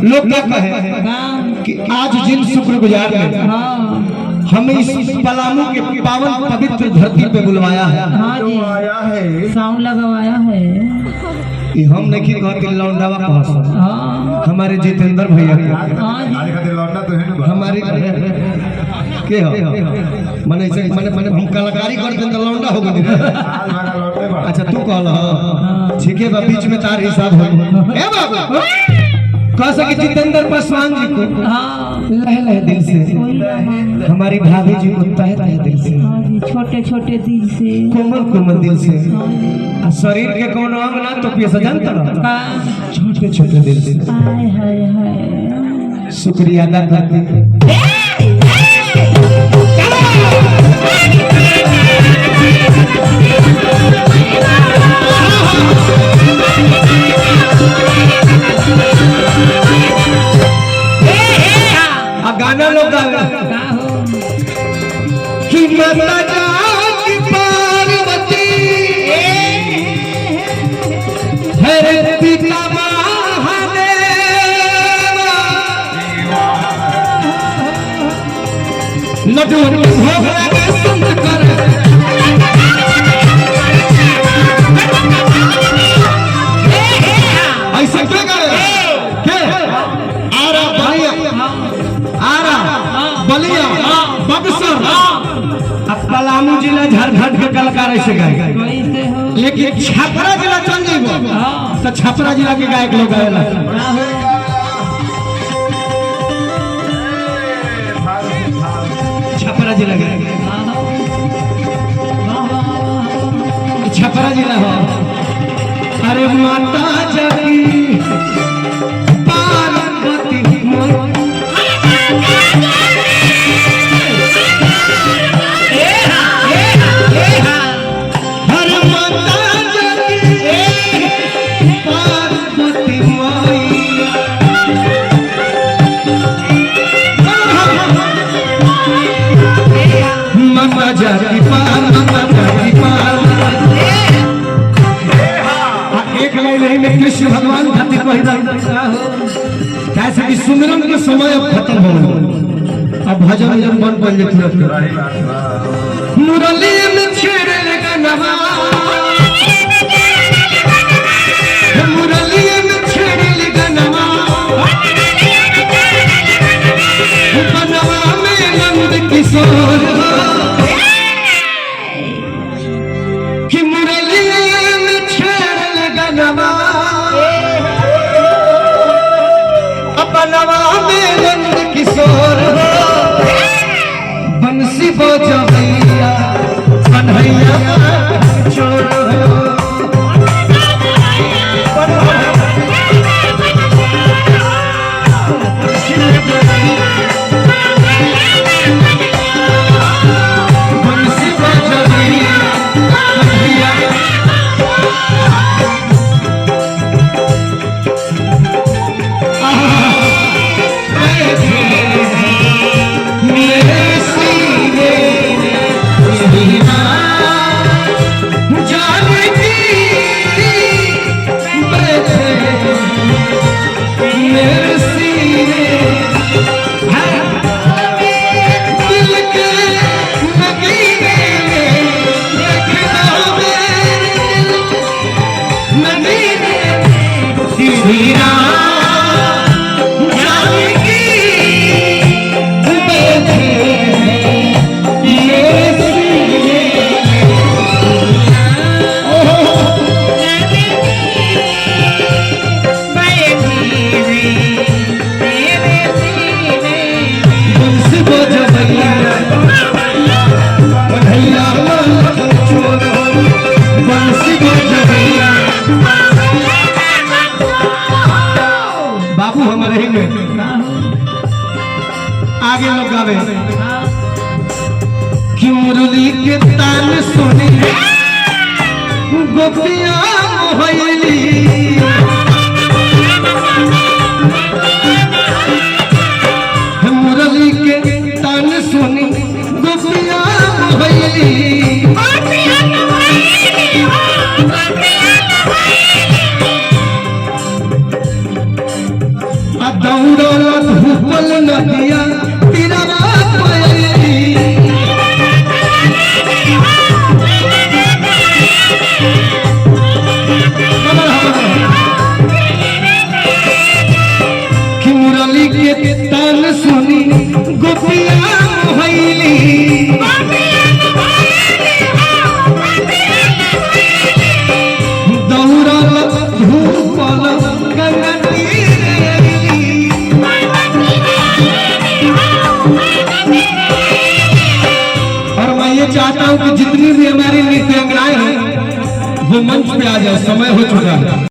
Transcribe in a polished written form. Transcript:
लोग क्या कहे कि आज जिन शुक्रगुजार ने हमें इस पलामू के पावन पवित्र धरती पे बुलवाया है। हाँ जी, आया है, साउंड लगवाया है। ये हम नहीं कहते लौंडावा कहस हमारे जितेंद्र भैया लौंडा तो है ना हमारी के हो मने से मने हम कलाकारी करते तो लौंडा हो गए। अच्छा तू कहल ठीक है बा बीच में तार हिसाब हो ए बाबू कह सके जितेंद्र पासवान जी को लहे लहे दिल से, हमारी भाभी जी को तहे तहे दिल से, छोटे छोटे दिल से, कोमल कोमल दिल से, शरीर के कोनो अंग ना तो पिए सजन छोटे छोटे दिल से हाय हाय हाय शुक्रिया अदा करते गाना लोग कि माता जाकी पार्वती हरे पिता महादेव नटवर भोग लगे सुन कर ऐसा क्या करे बलिया बक्सर पलामू जिला झारखंड के कलाकार ऐसे गाए, लेकिन छपरा जिला चल जाइबो तो छपरा जिला के गायक लोग गाएला। छपरा जिला के छपरा जिला हो अरे माता जाकी पार्वती कृष्ण भगवान खातिर कैसे कि सुमिरन के समय अब खत्म हो गया, अब भजन भजन बन पड़ जाए मुरली में छेड़े गनवा मुरली में छेड़े गनवा बनवा में नंद किशोर कि मुरली में छेड़े गनवा बनवा में नंद किशोर बंसी बजा भैया कन्हैया छोड़ बंसी बजा भैया कन्हैया जाने की कि मुरली के तान सुनी गोपिया मोहली मुरली के तान सुनी गोपिया मोहली दौड़ल धूपल नदिया तीरवा पयली कि मुरली के तान सुनी गोपिया मोहली दौड़ल धूपल गंगा चाहता हूं कि जितनी भी हमारी नृत्यांगनाएं हैं वो मंच पे आ जाए, समय हो चुका है।